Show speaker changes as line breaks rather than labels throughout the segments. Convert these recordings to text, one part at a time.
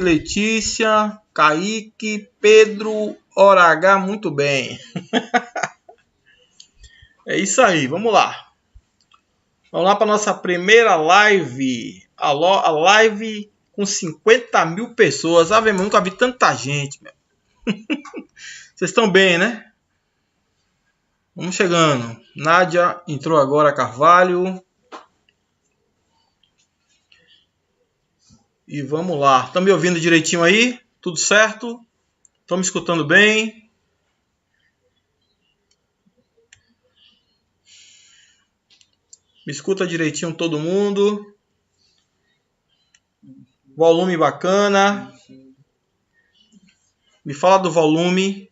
Letícia, Kaique, Pedro, Hora H, muito bem. É isso aí, vamos lá. Vamos lá para nossa primeira live. A live com 50 mil pessoas. Ave, nunca vi tanta gente, meu. Vocês estão bem, né? Vamos chegando. Nádia entrou agora, Carvalho. E vamos lá. Estão me ouvindo direitinho aí? Tudo certo? Estão me escutando bem? Me escuta direitinho todo mundo? Volume bacana. Me fala do volume.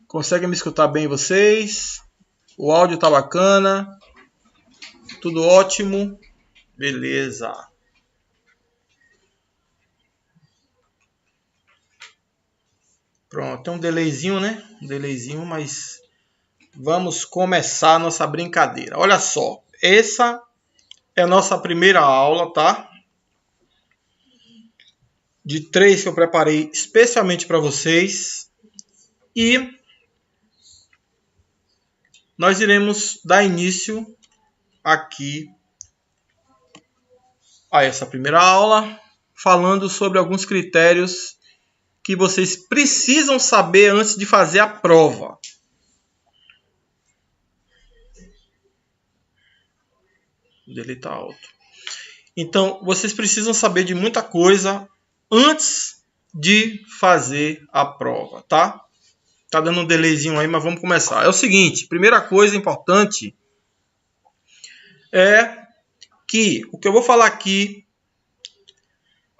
Conseguem me escutar bem vocês? O áudio tá bacana? Tudo ótimo? Beleza. Pronto, tem um delayzinho, né? Um delayzinho, mas vamos começar a nossa brincadeira. Olha só, essa é a nossa primeira aula, tá? De 3 que eu preparei especialmente para vocês. E nós iremos dar início aqui a essa primeira aula, falando sobre alguns critérios que vocês precisam saber antes de fazer a prova. Ele está alto. Então, vocês precisam saber de muita coisa antes de fazer a prova, tá? Tá dando um delayzinho aí, mas vamos começar. É o seguinte, primeira coisa importante é que o que eu vou falar aqui,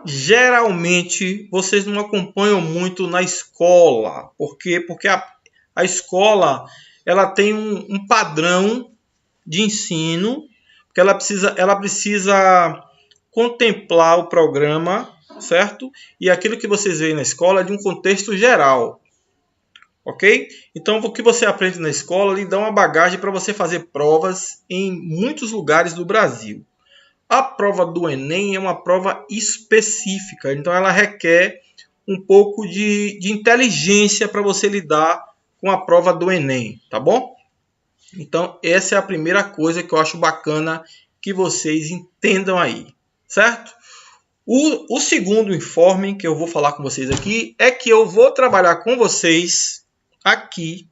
geralmente vocês não acompanham muito na escola. Por quê? Porque a escola ela tem um padrão de ensino, porque ela precisa contemplar o programa, certo? E aquilo que vocês veem na escola é de um contexto geral. Ok? Então, o que você aprende na escola lhe dá uma bagagem para você fazer provas em muitos lugares do Brasil. A prova do Enem é uma prova específica, então ela requer um pouco de inteligência para você lidar com a prova do Enem, tá bom? Então, essa é a primeira coisa que eu acho bacana que vocês entendam aí, certo? O segundo informe que eu vou falar com vocês aqui é que eu vou trabalhar com vocês aqui,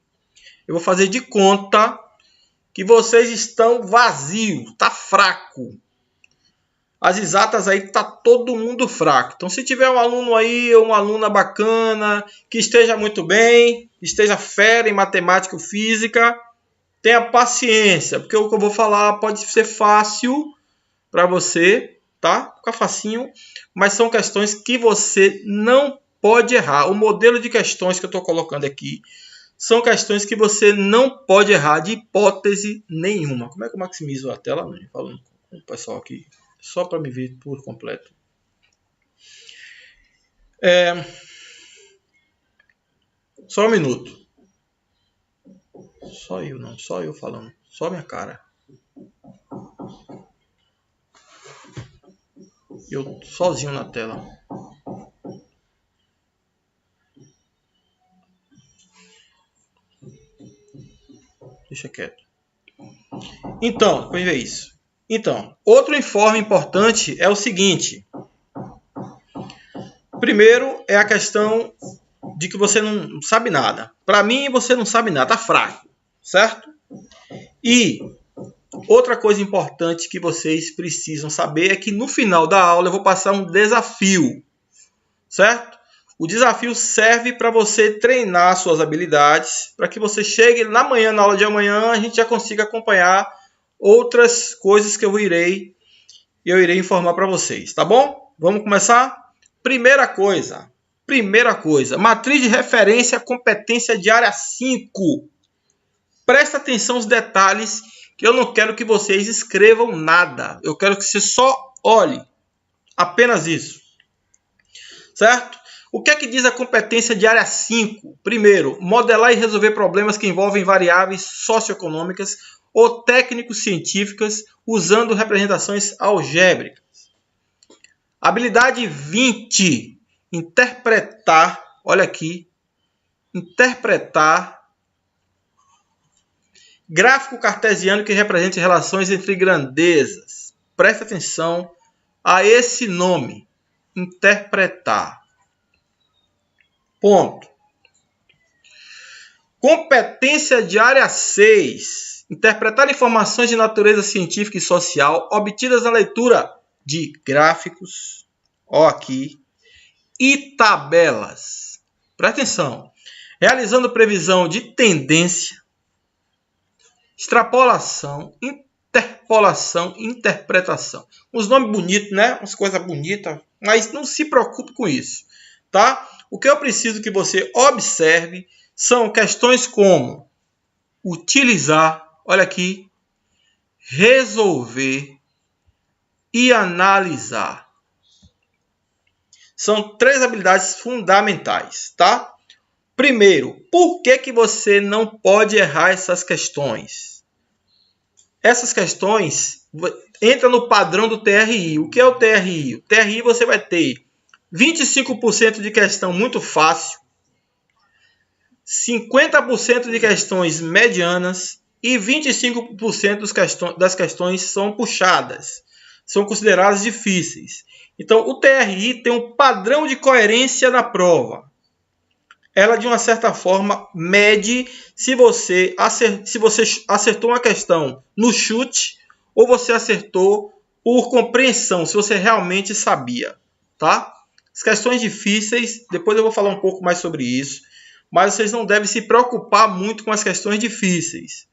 eu vou fazer de conta que vocês estão vazios, tá fraco. As exatas aí tá todo mundo fraco. Então, se tiver um aluno aí, ou uma aluna bacana, que esteja muito bem, esteja fera em matemática ou física, tenha paciência, porque o que eu vou falar pode ser fácil para você, tá? Fica facinho, mas são questões que você não pode errar. O modelo de questões que eu estou colocando aqui são questões que você não pode errar de hipótese nenhuma. Como é que eu maximizo a tela? Falando com o pessoal aqui, só para me ver por completo. Só um minuto. Só eu falando. Só minha cara. Eu sozinho na tela. Deixa quieto. Então, depois ver isso. Então, outro informe importante é o seguinte. Primeiro é a questão de que você não sabe nada. Para mim, você não sabe nada, tá fraco, certo? E outra coisa importante que vocês precisam saber é que no final da aula eu vou passar um desafio, certo? O desafio serve para você treinar suas habilidades, para que você chegue na aula de amanhã, a gente já consiga acompanhar outras coisas que eu irei informar para vocês, tá bom? Vamos começar? Primeira coisa, matriz de referência, competência de área 5. Presta atenção aos detalhes, que eu não quero que vocês escrevam nada. Eu quero que você só olhe. Apenas isso. Certo? O que é que diz a competência de área 5? Primeiro, modelar e resolver problemas que envolvem variáveis socioeconômicas ou técnico-científicas usando representações algébricas. Habilidade 20, interpretar, olha aqui, interpretar gráfico cartesiano que represente relações entre grandezas. Presta atenção a esse nome, interpretar. Ponto. Competência de área 6. Interpretar informações de natureza científica e social obtidas na leitura de gráficos, ó aqui, e tabelas. Presta atenção. Realizando previsão de tendência, extrapolação, interpolação, interpretação. Uns nomes bonitos, né? Umas coisas bonitas, mas não se preocupe com isso, tá? O que eu preciso que você observe são questões como utilizar, olha aqui, resolver e analisar. São 3 habilidades fundamentais, tá? Primeiro, por que você não pode errar essas questões? Essas questões entram no padrão do TRI. O que é o TRI? O TRI você vai ter 25% de questão muito fácil, 50% de questões medianas e 25% das questões são puxadas, são consideradas difíceis. Então, o TRI tem um padrão de coerência na prova. Ela, de uma certa forma, mede se você acertou uma questão no chute ou você acertou por compreensão, se você realmente sabia, tá? As questões difíceis, depois eu vou falar um pouco mais sobre isso, mas vocês não devem se preocupar muito com as questões difíceis,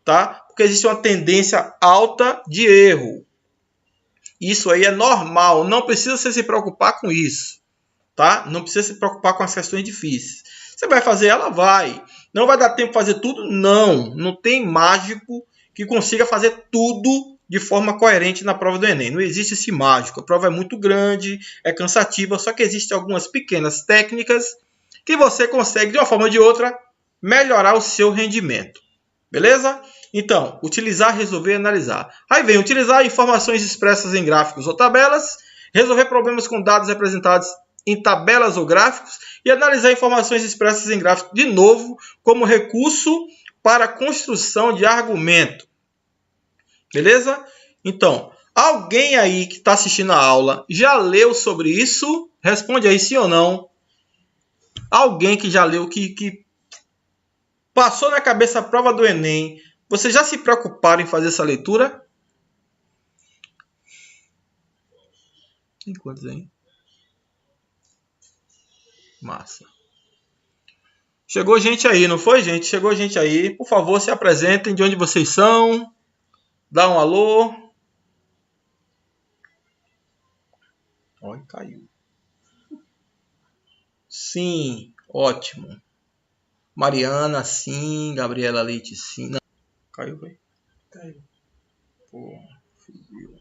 tá? Porque existe uma tendência alta de erro. Isso aí é normal, não precisa você se preocupar com isso, tá? Não precisa se preocupar com as questões difíceis. Você vai fazer ela? Vai. Não vai dar tempo de fazer tudo? Não. Não tem mágico que consiga fazer tudo de forma coerente na prova do Enem. Não existe esse mágico. A prova é muito grande, é cansativa, só que existem algumas pequenas técnicas que você consegue, de uma forma ou de outra, melhorar o seu rendimento. Beleza? Então, utilizar, resolver e analisar. Aí vem utilizar informações expressas em gráficos ou tabelas, resolver problemas com dados representados em tabelas ou gráficos e analisar informações expressas em gráficos, de novo, como recurso para a construção de argumento. Beleza? Então, alguém aí que está assistindo a aula já leu sobre isso? Responde aí sim ou não. Alguém que já leu, que passou na cabeça a prova do Enem, vocês já se preocuparam em fazer essa leitura? Tem quantos aí? Massa. Chegou gente aí, não foi, gente? Chegou gente aí. Por favor, se apresentem de onde vocês são. Dá um alô. Olha, caiu. Sim, ótimo. Mariana, sim. Gabriela Leite, sim. Não. Caiu, foi? Caiu. Pô, subiu.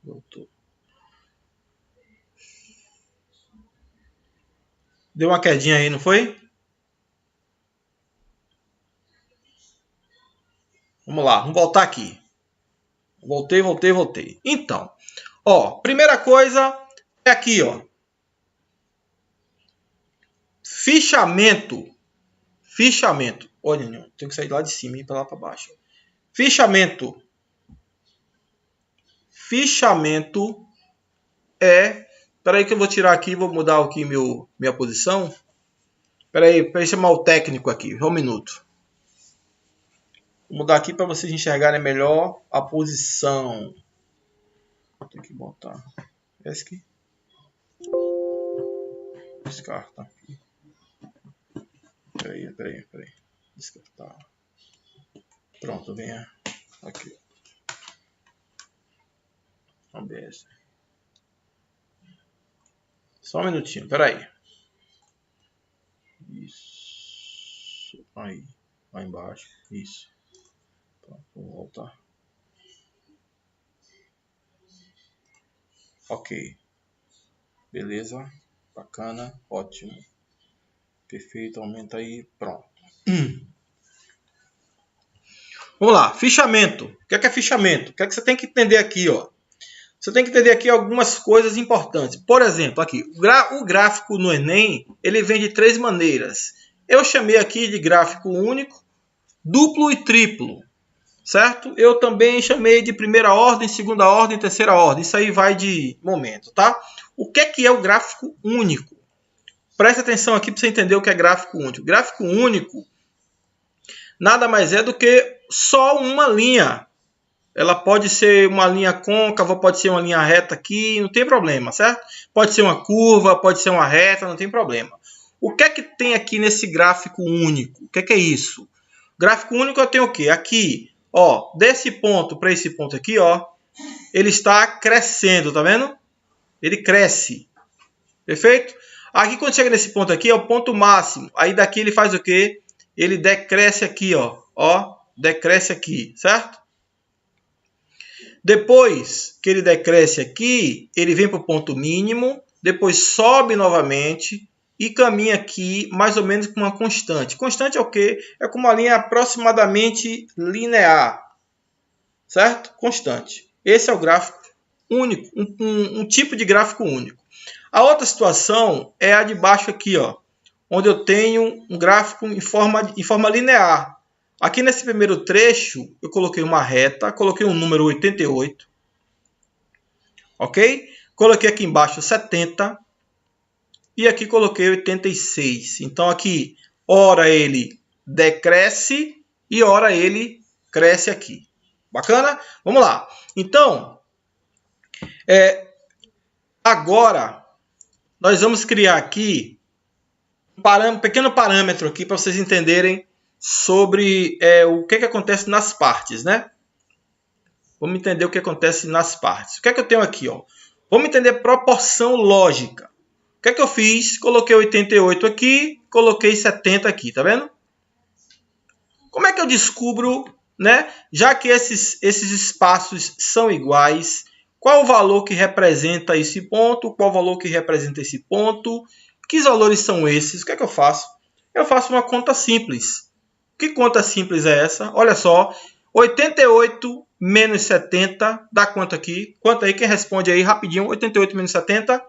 Voltou. Deu uma quedinha aí, não foi? Vamos lá, vamos voltar aqui. Voltei. Então, ó, primeira coisa é aqui, ó. Fichamento. Olha, não, tem que sair lá de cima e ir para lá para baixo. Fichamento é... Espera aí que eu vou tirar aqui, vou mudar aqui minha posição. Espera aí, para chamar o técnico aqui, só um minuto. Vou mudar aqui para vocês enxergarem melhor a posição. Tem que botar esse aqui. Descarta aqui. Peraí. Descartar. Pronto, venha aqui. OBS. Só um minutinho, peraí. Isso. Aí. Lá embaixo. Isso. Pronto, vou voltar. Ok. Beleza. Bacana. Ótimo. Perfeito. Aumenta aí. Pronto. Vamos lá. Fichamento. O que é fichamento? O que é que você tem que entender aqui, ó? Você tem que entender aqui algumas coisas importantes. Por exemplo, aqui, o gráfico no Enem, ele vem de 3 maneiras. Eu chamei aqui de gráfico único, duplo e triplo, certo? Eu também chamei de primeira ordem, segunda ordem, terceira ordem. Isso aí vai de momento, tá? O que é o gráfico único? Preste atenção aqui para você entender o que é gráfico único. Gráfico único nada mais é do que só uma linha. Ela pode ser uma linha côncava, pode ser uma linha reta aqui, não tem problema, certo? Pode ser uma curva, pode ser uma reta, não tem problema. O que é que tem aqui nesse gráfico único? O que é isso? Gráfico único eu tenho o quê? Aqui, ó, desse ponto para esse ponto aqui, ó, ele está crescendo, tá vendo? Ele cresce. Perfeito? Aqui quando chega nesse ponto aqui é o ponto máximo. Aí daqui ele faz o quê? Ele decresce aqui, ó, decresce aqui, certo? Depois que ele decresce aqui, ele vem para o ponto mínimo, depois sobe novamente e caminha aqui mais ou menos com uma constante. Constante é o quê? É com uma linha aproximadamente linear, certo? Constante. Esse é o gráfico único, um tipo de gráfico único. A outra situação é a de baixo aqui, ó, onde eu tenho um gráfico em forma linear. Aqui nesse primeiro trecho, eu coloquei uma reta, coloquei um número 88, ok? Coloquei aqui embaixo 70 e aqui coloquei 86. Então aqui, ora ele decresce e ora ele cresce aqui. Bacana? Vamos lá. Então, agora nós vamos criar aqui um pequeno parâmetro aqui para vocês entenderem sobre o que acontece nas partes, né? Vamos entender o que acontece nas partes. O que é que eu tenho aqui, ó? Vamos entender proporção lógica. O que é que eu fiz? Coloquei 88 aqui, coloquei 70 aqui, tá vendo? Como é que eu descubro, né? Já que esses espaços são iguais, qual o valor que representa esse ponto? Qual o valor que representa esse ponto? Que valores são esses? O que é que eu faço? Eu faço uma conta simples. Que conta simples é essa? Olha só, 88 menos 70 dá quanto aqui? Quanto aí? Quem responde aí rapidinho? 88 menos 70?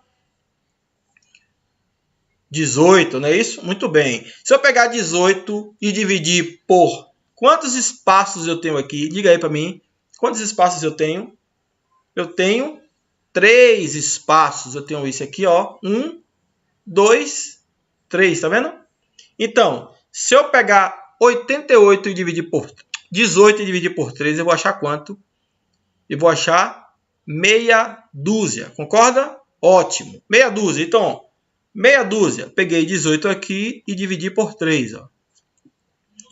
18, não é isso? Muito bem. Se eu pegar 18 e dividir por quantos espaços eu tenho aqui? Diga aí para mim. Quantos espaços eu tenho? Eu tenho 3 espaços. Eu tenho esse aqui, ó. 1, 2, 3, tá vendo? Então, se eu pegar 88 e dividir por 18 e dividir por 3, eu vou achar quanto? Eu vou achar meia dúzia. Concorda? Ótimo. Meia dúzia. Então, meia dúzia. Peguei 18 aqui e dividi por 3. Ó.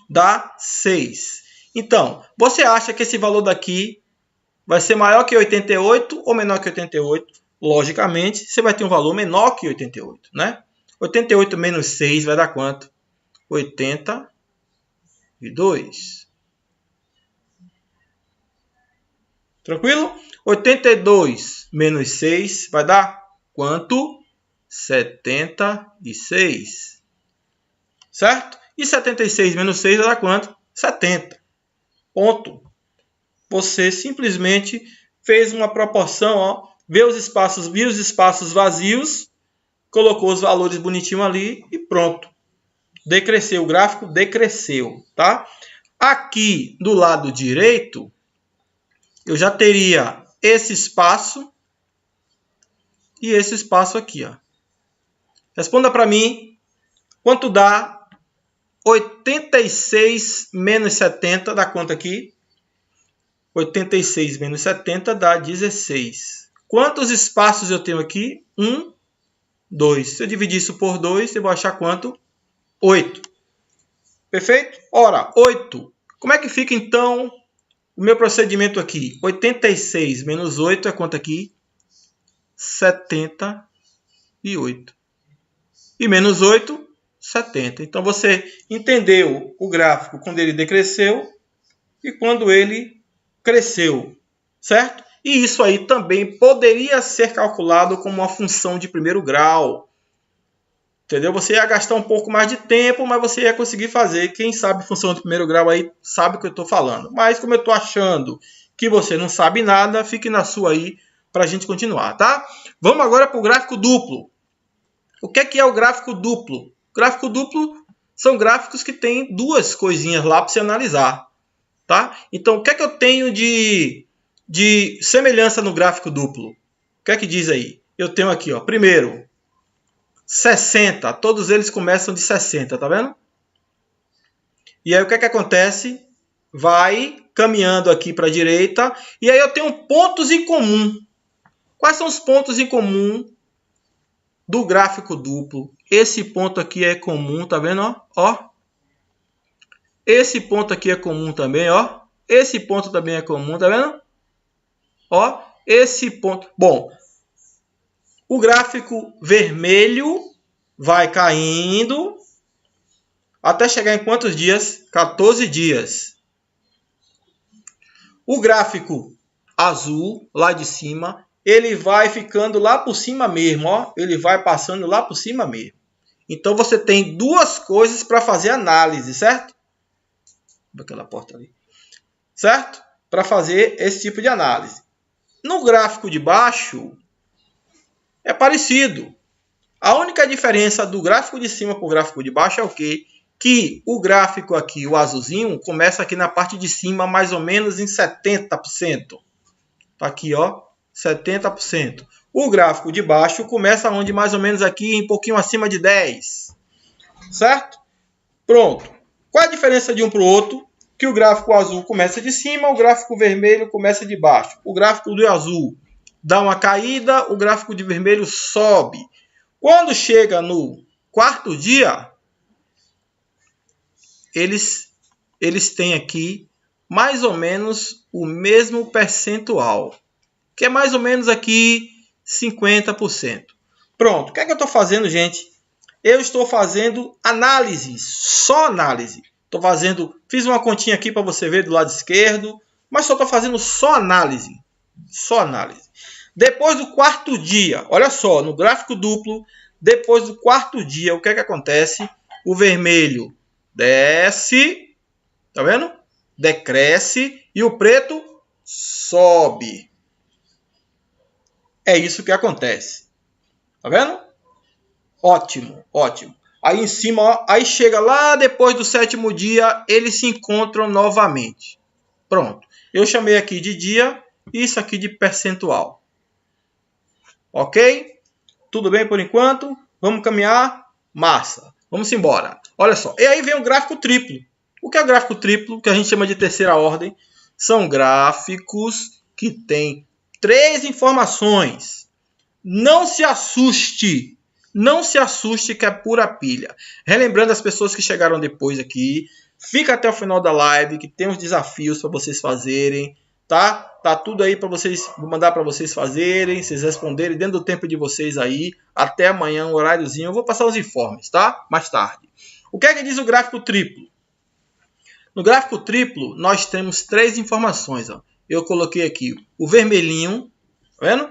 Dá 6. Então, você acha que esse valor daqui vai ser maior que 88 ou menor que 88? Logicamente, você vai ter um valor menor que 88, né? 88 menos 6 vai dar quanto? 82. Tranquilo? 82 menos 6 vai dar quanto? 76. Certo? E 76 menos 6 vai dar quanto? 70. Ponto. Você simplesmente fez uma proporção, ó, viu os espaços vazios, colocou os valores bonitinho ali e pronto. Decresceu o gráfico, decresceu, tá? Aqui do lado direito, eu já teria esse espaço e esse espaço aqui, ó. Responda para mim, quanto dá 86 menos 70, dá quanto aqui? 86 menos 70 dá 16. Quantos espaços eu tenho aqui? 1, 2. Se eu dividir isso por 2, eu vou achar quanto? 8. Perfeito? Ora, 8. Como é que fica, então, o meu procedimento aqui? 86 menos 8 é quanto aqui? 78. E menos 8, 70. Então, você entendeu o gráfico quando ele decresceu e quando ele cresceu, certo? E isso aí também poderia ser calculado como uma função de primeiro grau. Entendeu? Você ia gastar um pouco mais de tempo, mas você ia conseguir fazer. Quem sabe função de primeiro grau aí sabe o que eu estou falando. Mas como eu estou achando que você não sabe nada, fique na sua aí para a gente continuar, tá? Vamos agora para o gráfico duplo. O que é o gráfico duplo? O gráfico duplo são gráficos que tem duas coisinhas lá para você analisar, tá? Então, o que eu tenho de semelhança no gráfico duplo? O que diz aí? Eu tenho aqui, ó, primeiro, 60. Todos eles começam de 60, tá vendo? E aí o que acontece? Vai caminhando aqui para a direita. E aí eu tenho pontos em comum. Quais são os pontos em comum do gráfico duplo? Esse ponto aqui é comum, tá vendo? Ó. Esse ponto aqui é comum também, ó. Esse ponto também é comum, tá vendo? Ó, esse ponto. Bom, o gráfico vermelho vai caindo até chegar em quantos dias? 14 dias. O gráfico azul, lá de cima, ele vai ficando lá por cima mesmo, ó. Ele vai passando lá por cima mesmo. Então, você tem duas coisas para fazer análise, certo? Aquela porta ali. Certo? Para fazer esse tipo de análise. No gráfico de baixo, é parecido. A única diferença do gráfico de cima para o gráfico de baixo é o quê? Que o gráfico aqui, o azulzinho, começa aqui na parte de cima mais ou menos em 70%. Tá aqui, ó, 70%. O gráfico de baixo começa onde mais ou menos aqui, um pouquinho acima de 10%. Certo? Pronto. Qual a diferença de um para o outro? Que o gráfico azul começa de cima, o gráfico vermelho começa de baixo. O gráfico do azul dá uma caída, o gráfico de vermelho sobe. Quando chega no quarto dia, eles têm aqui mais ou menos o mesmo percentual, que é mais ou menos aqui 50%. Pronto, o que é que eu estou fazendo, gente? Eu estou fazendo análise, só análise. Fiz uma continha aqui para você ver do lado esquerdo, mas só estou fazendo só análise. Só análise. Depois do quarto dia, olha só, no gráfico duplo, depois do quarto dia, o que é que acontece? O vermelho desce, tá vendo? Decresce e o preto sobe. É isso que acontece. Tá vendo? Ótimo, ótimo. Aí em cima, ó, aí chega lá depois do sétimo dia, eles se encontram novamente. Pronto. Eu chamei aqui de dia e isso aqui de percentual. Ok? Tudo bem por enquanto? Vamos caminhar? Massa. Vamos embora. Olha só. E aí vem o gráfico triplo. O que é o gráfico triplo? Que a gente chama de terceira ordem. São gráficos que têm 3 informações. Não se assuste. Não se assuste que é pura pilha. Relembrando as pessoas que chegaram depois aqui. Fica até o final da live que tem uns desafios para vocês fazerem. Tá? Tá tudo aí para vocês, vou mandar para vocês fazerem, vocês responderem dentro do tempo de vocês aí. Até amanhã, um horáriozinho. Eu vou passar os informes, tá? Mais tarde. O que é que diz o gráfico triplo? No gráfico triplo, nós temos 3 informações. Ó. Eu coloquei aqui o vermelhinho, tá vendo?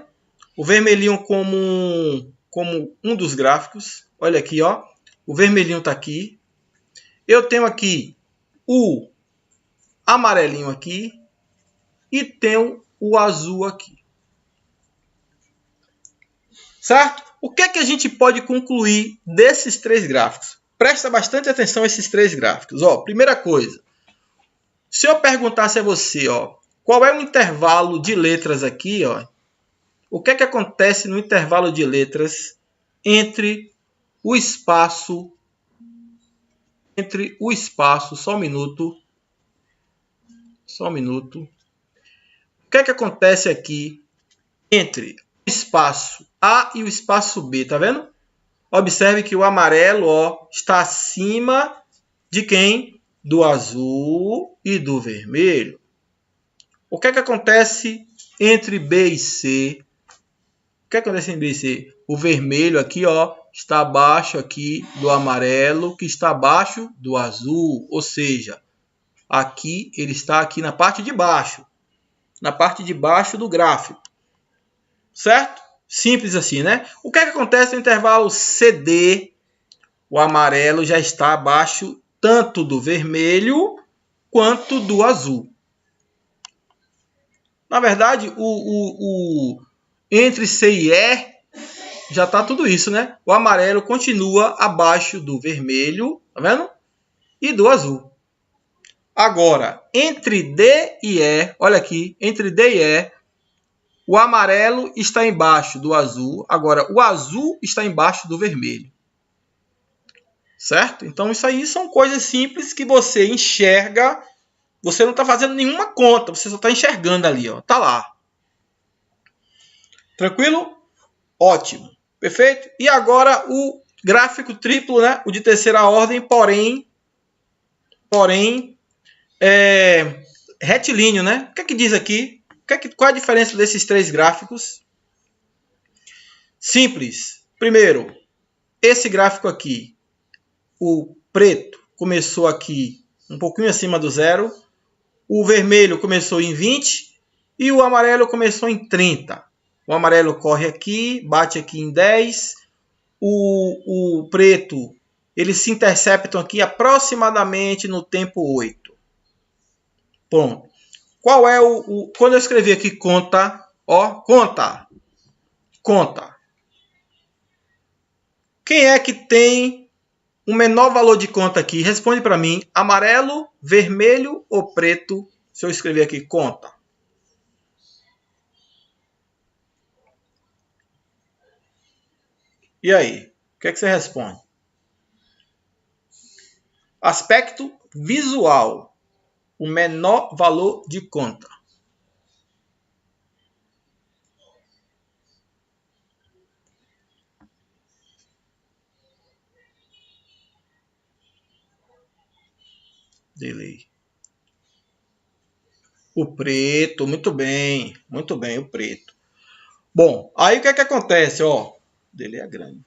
O vermelhinho como um dos gráficos. Olha aqui, ó. O vermelhinho está aqui. Eu tenho aqui o amarelinho aqui. E tenho o azul aqui. Certo? O que é que a gente pode concluir desses 3 gráficos? Presta bastante atenção a esses 3 gráficos. Ó, primeira coisa. Se eu perguntasse a você, ó, qual é o intervalo de letras aqui, ó, o que é que acontece no intervalo de letras entre o espaço, só um minuto. O que é que acontece aqui entre o espaço A e o espaço B, tá vendo? Observe que o amarelo, ó, está acima de quem? Do azul e do vermelho. O que é que acontece entre B e C? O que acontece em B e C? O vermelho aqui, ó, está abaixo aqui do amarelo, que está abaixo do azul. Ou seja, aqui ele está aqui na parte de baixo. na parte de baixo do gráfico. Certo? Simples assim, né? O que é que acontece no intervalo CD? O amarelo já está abaixo tanto do vermelho quanto do azul. Na verdade, entre C e E já está tudo isso, né? O amarelo continua abaixo do vermelho, tá vendo? E do azul. Agora, entre D e E, olha aqui, entre D e E, o amarelo está embaixo do azul. Agora, o azul está embaixo do vermelho. Certo? Então, isso aí são coisas simples que você enxerga. Você não está fazendo nenhuma conta. Você só está enxergando ali. Está lá. Tranquilo? Ótimo. Perfeito? E agora o gráfico triplo, né? O de terceira ordem, porém retilíneo, né? O que é que diz aqui? Qual é a diferença desses três gráficos? Simples. Primeiro, esse gráfico aqui, o preto começou aqui um pouquinho acima do zero, o vermelho começou em 20 e o amarelo começou em 30. O amarelo corre aqui, bate aqui em 10, o preto, eles se interceptam aqui aproximadamente no tempo 8. Pronto. Qual é quando eu escrevi aqui conta, ó, conta. Quem é que tem o menor valor de conta aqui? Responde para mim, amarelo, vermelho ou preto? Se eu escrever aqui conta. E aí? O que é que você responde? Aspecto visual. O menor valor de conta. Delay. O preto, muito bem, o preto. Bom, aí o que é que acontece? Ó, delay é grande.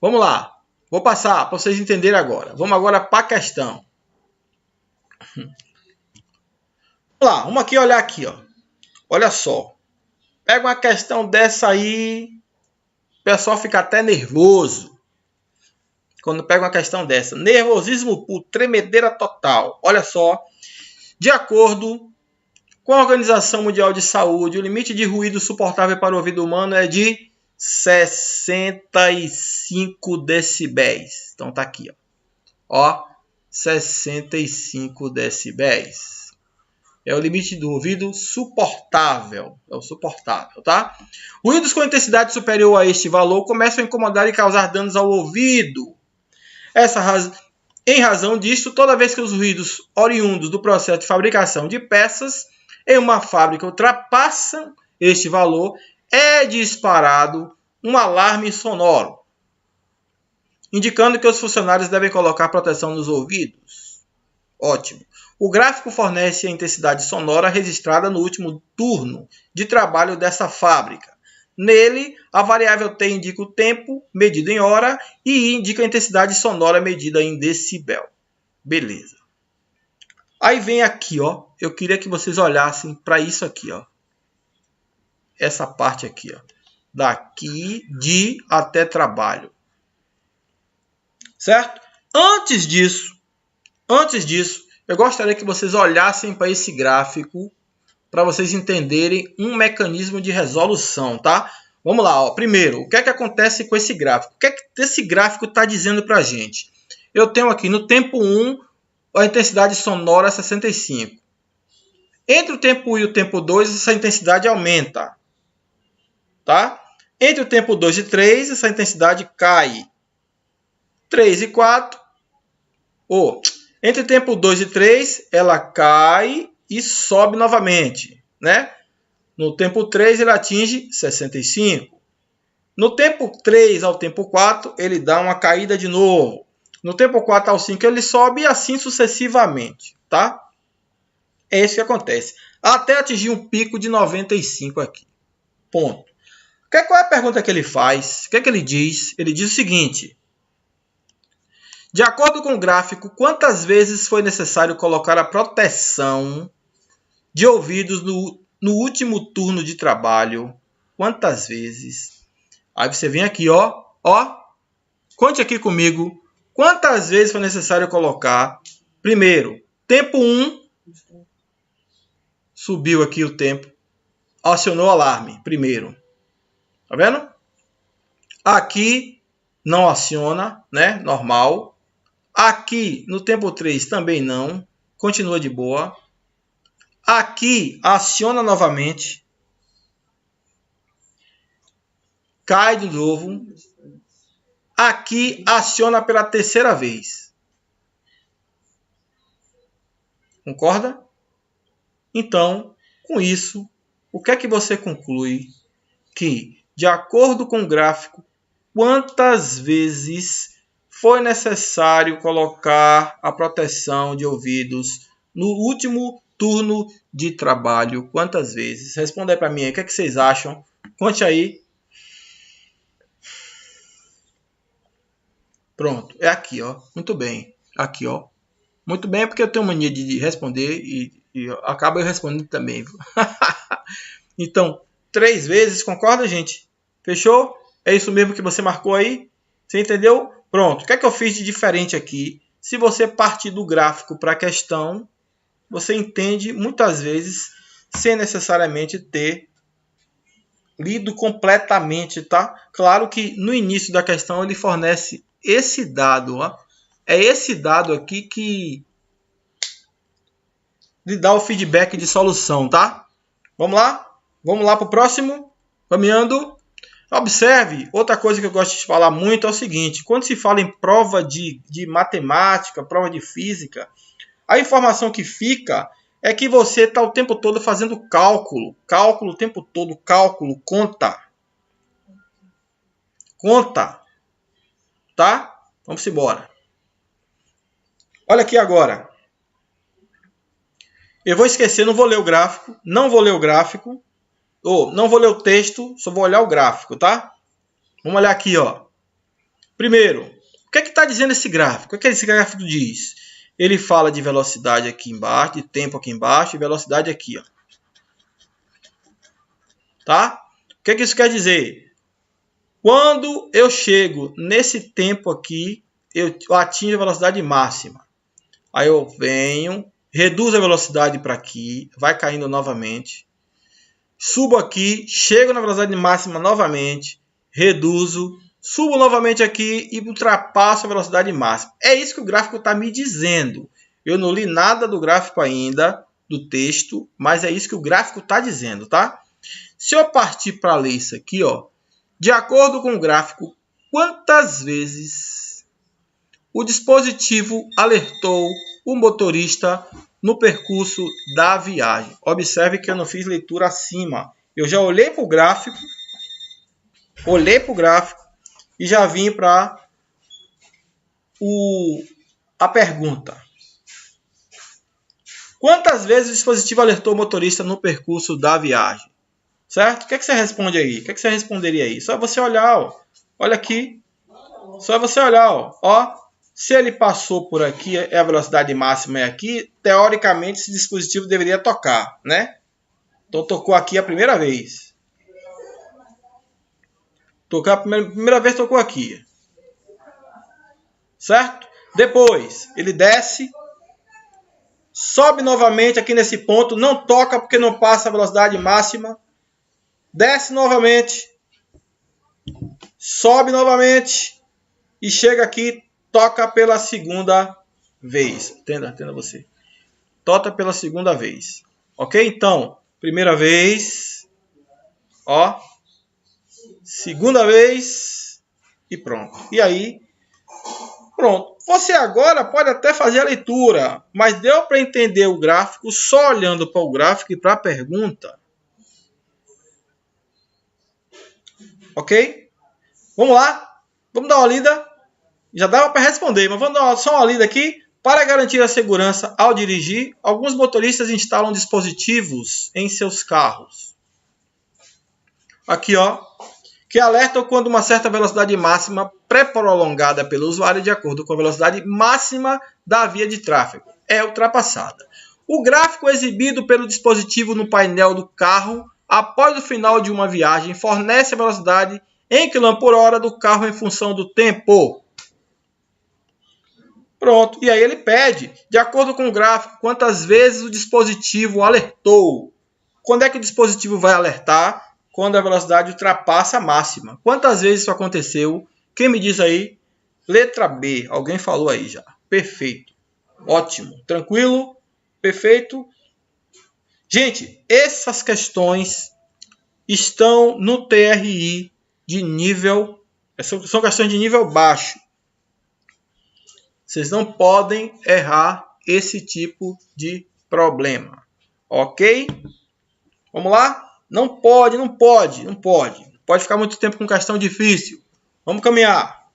Vamos lá, vou passar para vocês entenderem agora. Vamos agora para a questão. Vamos lá, vamos aqui olhar aqui, ó. Olha só, pega uma questão dessa aí, o pessoal fica até nervoso. Quando pega uma questão dessa, nervosismo puro, tremedeira total. Olha só, de acordo com a Organização Mundial de Saúde, o limite de ruído suportável para o ouvido humano é de 65 decibéis. Então tá aqui, ó, 65 decibéis. É o limite do ouvido suportável. É o suportável, tá? Ruídos com intensidade superior a este valor começam a incomodar e causar danos ao ouvido. Em razão disso, toda vez que os ruídos oriundos do processo de fabricação de peças em uma fábrica ultrapassam este valor, é disparado um alarme sonoro, indicando que os funcionários devem colocar proteção nos ouvidos. Ótimo. O gráfico fornece a intensidade sonora registrada no último turno de trabalho dessa fábrica. Nele, a variável T indica o tempo medido em hora e I indica a intensidade sonora medida em decibel. Beleza. Aí vem aqui, ó. Eu queria que vocês olhassem para isso aqui, ó. Essa parte aqui, ó. Daqui de até trabalho. Certo? Antes disso, eu gostaria que vocês olhassem para esse gráfico para vocês entenderem um mecanismo de resolução, tá? Vamos lá, ó. Primeiro, o que é que acontece com esse gráfico? O que é que esse gráfico está dizendo para a gente? Eu tenho aqui no tempo 1 a intensidade sonora é 65. Entre o tempo 1 e o tempo 2, essa intensidade aumenta. Tá? Entre o tempo 2 e 3, essa intensidade cai. 3 e 4. Entre o tempo 2 e 3, ela cai e sobe novamente, né? No tempo 3, ele atinge 65. No tempo 3 ao tempo 4, ele dá uma caída de novo. No tempo 4 ao 5, ele sobe e assim sucessivamente, tá? É isso que acontece. Até atingir um pico de 95 aqui. Ponto. Qual é a pergunta que ele faz? O que é que ele diz? Ele diz o seguinte: de acordo com o gráfico, quantas vezes foi necessário colocar a proteção de ouvidos no último turno de trabalho, quantas vezes? Aí você vem aqui, ó, conte aqui comigo, quantas vezes foi necessário colocar, primeiro, tempo 1, subiu aqui o tempo, acionou o alarme, primeiro, tá vendo? Aqui não aciona, né, normal, aqui no tempo 3 também não, continua de boa, aqui aciona novamente, cai de novo, aqui aciona pela terceira vez. Concorda? Então, com isso, o que é que você conclui? Que, de acordo com o gráfico, quantas vezes foi necessário colocar a proteção de ouvidos no último turno de trabalho? Quantas vezes? Responda aí para mim aí, o que é que vocês acham? Conte aí. Pronto, é aqui, ó. Muito bem. Aqui, ó. Muito bem, porque eu tenho mania de responder e acabo eu respondendo também. Então, 3 vezes, concorda, gente? Fechou? É isso mesmo que você marcou aí? Você entendeu? Pronto. O que é que eu fiz de diferente aqui? Se você partir do gráfico para a questão, você entende muitas vezes sem necessariamente ter lido completamente, tá? Claro que no início da questão ele fornece esse dado, ó. É esse dado aqui que lhe dá o feedback de solução, tá? Vamos lá? Vamos lá para o próximo? Caminhando. Observe, outra coisa que eu gosto de falar muito é o seguinte. Quando se fala em prova de matemática, prova de física, a informação que fica é que você está o tempo todo fazendo cálculo. Cálculo o tempo todo, cálculo, conta. Conta. Tá? Vamos embora. Olha aqui agora. Eu vou esquecer, não vou ler o gráfico. Não vou ler o gráfico. Não vou ler o texto, só vou olhar o gráfico, tá? Vamos olhar aqui, ó. Primeiro, o que é que está dizendo esse gráfico? O que é que esse gráfico diz? Ele fala de velocidade aqui embaixo, de tempo aqui embaixo e velocidade aqui, ó. Tá? O que é que isso quer dizer? Quando eu chego nesse tempo aqui, eu atingo a velocidade máxima. Aí eu venho, reduzo a velocidade para aqui, vai caindo novamente. Subo aqui, chego na velocidade máxima novamente, reduzo, subo novamente aqui e ultrapasso a velocidade máxima. É isso que o gráfico está me dizendo. Eu não li nada do gráfico ainda, do texto, mas é isso que o gráfico está dizendo, tá? Se eu partir para ler isso aqui, ó, de acordo com o gráfico, quantas vezes o dispositivo alertou o motorista no percurso da viagem? Observe que eu não fiz leitura acima. Eu já olhei para o gráfico, e já vim para a pergunta. Quantas vezes o dispositivo alertou o motorista no percurso da viagem? Certo? O que é que você responde aí? O que é que você responderia aí? Só você olhar, ó. Olha aqui. Só você olhar, ó. Se ele passou por aqui, a velocidade máxima é aqui, teoricamente esse dispositivo deveria tocar, né? Então tocou aqui a primeira vez. Tocar a primeira vez, tocou aqui. Certo? Depois, ele desce, sobe novamente aqui nesse ponto, não toca porque não passa a velocidade máxima. Desce novamente, sobe novamente e chega aqui, toca pela segunda vez. Entenda você. Toca pela segunda vez. Ok? Então, primeira vez, ó, segunda vez e pronto. E aí, pronto. Você agora pode até fazer a leitura, mas deu para entender o gráfico só olhando para o gráfico e para a pergunta? Ok? Vamos lá? Vamos dar uma lida? Já dava para responder, mas vamos dar só uma lida aqui. Para garantir a segurança ao dirigir, alguns motoristas instalam dispositivos em seus carros. Aqui, ó. Que alertam quando uma certa velocidade máxima pré-prolongada pelo usuário de acordo com a velocidade máxima da via de tráfego é ultrapassada. O gráfico exibido pelo dispositivo no painel do carro após o final de uma viagem fornece a velocidade em km/h do carro em função do tempo. Pronto, e aí ele pede, de acordo com o gráfico, quantas vezes o dispositivo alertou. Quando é que o dispositivo vai alertar? Quando a velocidade ultrapassa a máxima. Quantas vezes isso aconteceu? Quem me diz aí? Letra B. Alguém falou aí já. Perfeito. Ótimo. Tranquilo? Perfeito. Gente, essas questões estão no TRI de nível... São questões de nível baixo. Vocês não podem errar esse tipo de problema. Ok? Vamos lá? Não pode. Pode ficar muito tempo com questão difícil. Vamos caminhar.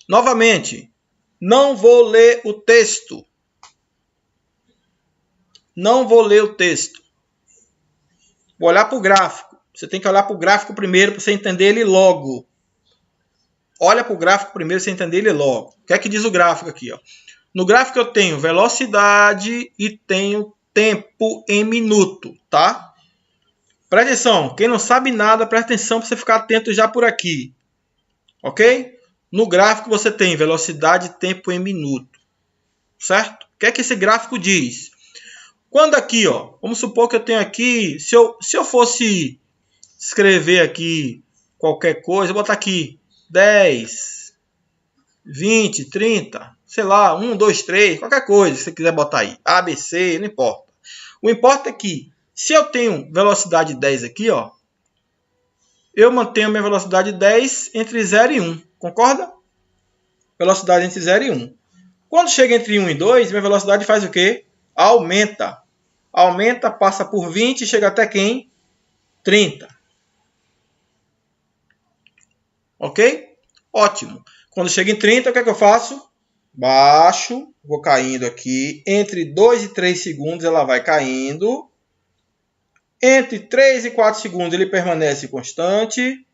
Novamente, não vou ler o texto. Vou olhar para o gráfico. Você tem que olhar para o gráfico primeiro para você entender ele logo. Olha para o gráfico primeiro para você entender ele logo. O que é que diz o gráfico aqui? Ó? No gráfico eu tenho velocidade e tenho tempo em minuto, tá? Presta atenção. Quem não sabe nada, presta atenção para você ficar atento já por aqui. Ok? No gráfico você tem velocidade e tempo em minuto. Certo? O que é que esse gráfico diz? Quando aqui, ó, vamos supor que eu tenho aqui, se eu fosse escrever aqui qualquer coisa, eu vou botar aqui 10, 20, 30, sei lá, 1, 2, 3, qualquer coisa que você quiser botar aí. A, B, C, não importa. O importa é que, se eu tenho velocidade 10 aqui, ó, eu mantenho minha velocidade 10 entre 0 e 1. Concorda? Velocidade entre 0 e 1. Quando chega entre 1 e 2, minha velocidade faz o quê? Aumenta. Aumenta, passa por 20 e chega até quem? 30. Ok? Ótimo. Quando chega em 30, o que é que eu faço? Baixo, vou caindo aqui. Entre 2 e 3 segundos ela vai caindo. Entre 3 e 4 segundos ele permanece constante.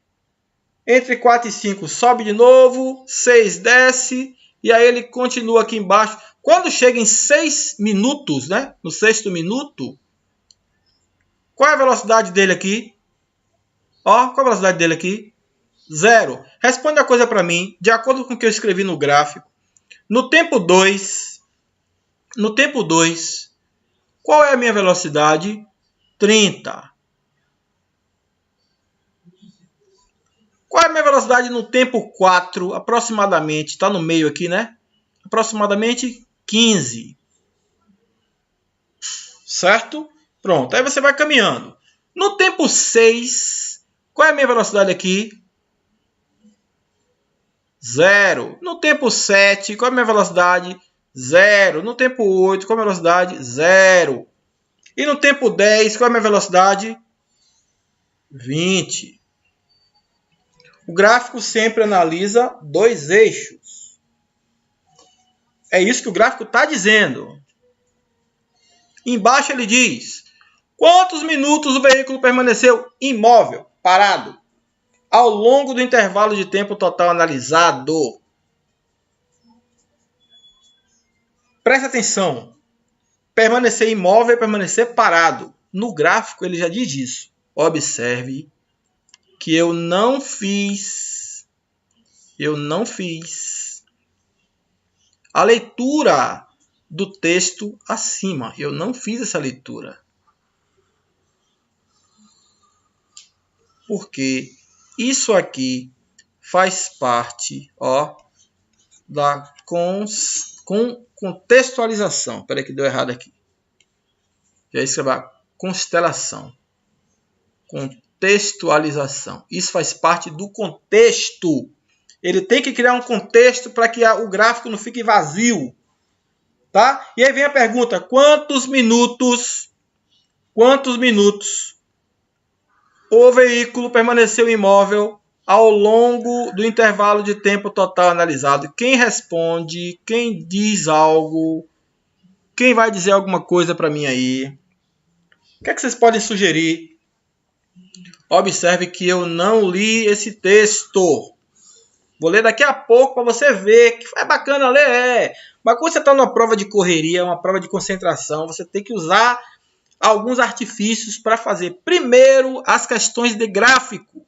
Entre 4 e 5 sobe de novo. 6 desce. E aí ele continua aqui embaixo. Quando chega em 6 minutos, né? No 6º minuto, qual é a velocidade dele aqui? Ó, qual é a velocidade dele aqui? 0. Responde a coisa para mim, de acordo com o que eu escrevi no gráfico. No tempo 2, qual é a minha velocidade? 30. Qual é a minha velocidade no tempo 4, aproximadamente? Está no meio aqui, né? Aproximadamente 15. Certo? Pronto, aí você vai caminhando. No tempo 6, qual é a minha velocidade aqui? 0. No tempo 7, qual é a minha velocidade? 0. No tempo 8, qual é a minha velocidade? 0. E no tempo 10, qual é a minha velocidade? 20. O gráfico sempre analisa 2 eixos. É isso que o gráfico está dizendo. Embaixo ele diz: quantos minutos o veículo permaneceu imóvel, parado, ao longo do intervalo de tempo total analisado? Presta atenção. Permanecer imóvel e permanecer parado. No gráfico ele já diz isso. Observe que eu não fiz a leitura do texto acima. Eu não fiz essa leitura. Porque isso aqui faz parte, ó, da contextualização. Espera aí que deu errado aqui. Já escrevi constelação. Contextualização. Isso faz parte do contexto. Ele tem que criar um contexto para que o gráfico não fique vazio. Tá? E aí vem a pergunta: quantos minutos o veículo permaneceu imóvel ao longo do intervalo de tempo total analisado? Quem responde? Quem diz algo? Quem vai dizer alguma coisa para mim aí? O que é que vocês podem sugerir? Observe que eu não li esse texto. Vou ler daqui a pouco para você ver que é bacana ler. Mas quando você está numa prova de correria, uma prova de concentração, você tem que usar alguns artifícios para fazer. Primeiro, as questões de gráfico.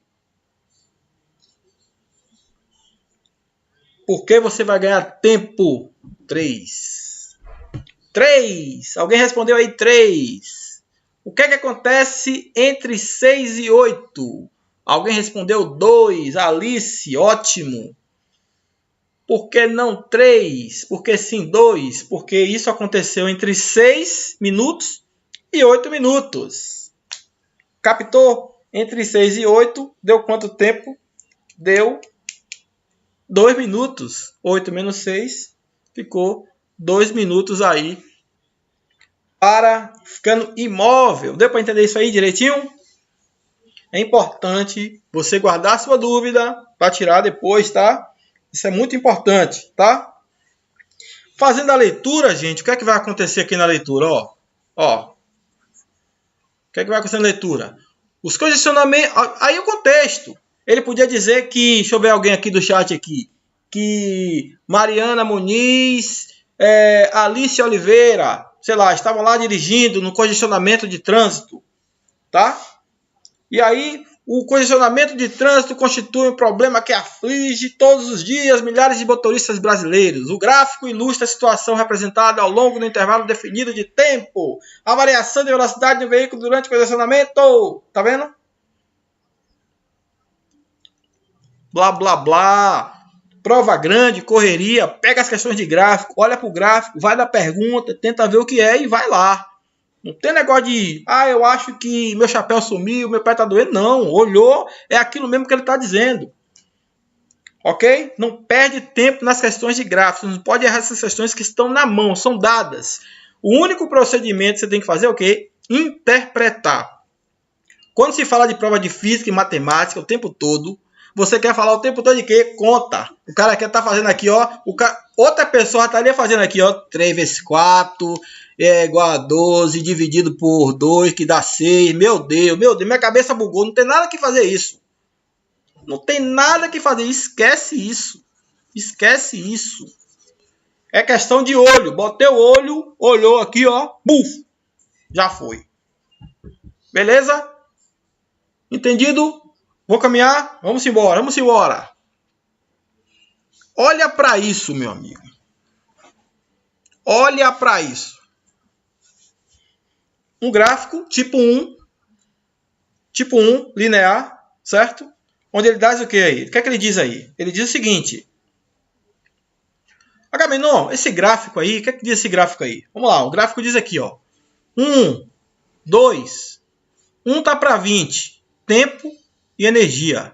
Porque você vai ganhar tempo. 3. Alguém respondeu aí 3. O que acontece entre 6 e 8? Alguém respondeu 2. Alice, ótimo. Por que não 3? Por que sim 2? Porque isso aconteceu entre 6 minutos e 8 minutos. Captou? Entre 6 e 8, deu quanto tempo? Deu 2 minutos. 8 menos 6, ficou 2 minutos aí para ficando imóvel. Deu para entender isso aí direitinho? É importante você guardar a sua dúvida para tirar depois, tá? Isso é muito importante, tá? Fazendo a leitura, gente, o que é que vai acontecer aqui na leitura? Ó. O que é que vai acontecer na leitura? Os condicionamentos... Aí o contexto. Ele podia dizer que... Deixa eu ver alguém aqui do chat aqui. Que Mariana Muniz, Alice Oliveira, sei lá, estavam lá dirigindo no congestionamento de trânsito, tá? E aí, o congestionamento de trânsito constitui um problema que aflige todos os dias milhares de motoristas brasileiros. O gráfico ilustra a situação representada ao longo do intervalo definido de tempo. A variação de velocidade do veículo durante o congestionamento. Tá vendo? Blá, blá, blá. Prova grande, correria, pega as questões de gráfico, olha para o gráfico, vai na pergunta, tenta ver o que é e vai lá. Não tem negócio de, eu acho que meu chapéu sumiu, meu pé está doendo. Não, olhou, é aquilo mesmo que ele está dizendo. Ok? Não perde tempo nas questões de gráficos, não pode errar essas questões que estão na mão, são dadas. O único procedimento que você tem que fazer é o quê? Interpretar. Quando se fala de prova de física e matemática o tempo todo, você quer falar o tempo todo de quê? Conta. O cara quer estar fazendo aqui, ó. Outra pessoa estaria fazendo aqui, ó. 3 vezes 4 é igual a 12 dividido por 2, que dá 6. Meu Deus. Minha cabeça bugou. Não tem nada que fazer isso. Não tem nada que fazer. Esquece isso. Esquece isso. É questão de olho. Botei o olho, olhou aqui, ó. Buf. Já foi. Beleza? Entendido? Vou caminhar? Vamos embora. Olha para isso, meu amigo. Olha para isso. Um gráfico tipo 1, linear, certo? Onde ele dá o que aí? O que é que ele diz aí? Ele diz o seguinte. Agamenon, esse gráfico aí, o que é que diz esse gráfico aí? Vamos lá, o gráfico diz aqui, ó. 1, 2, 1 tá para 20, tempo e energia.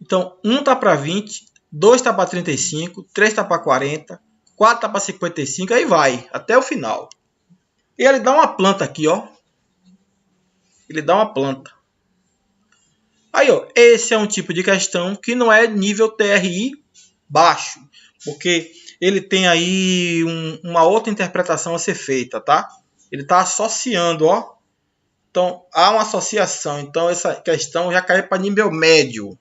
Então, 1 tá para 20, 2 tá para 35, 3 tá para 40, 4 tá para 55, aí vai, até o final. E ele dá uma planta aqui, ó. Ele dá uma planta. Aí, ó, esse é um tipo de questão que não é nível TRI baixo, porque ele tem aí uma outra interpretação a ser feita, tá? Ele está associando, ó. Então, há uma associação. Então, essa questão já cai para nível médio.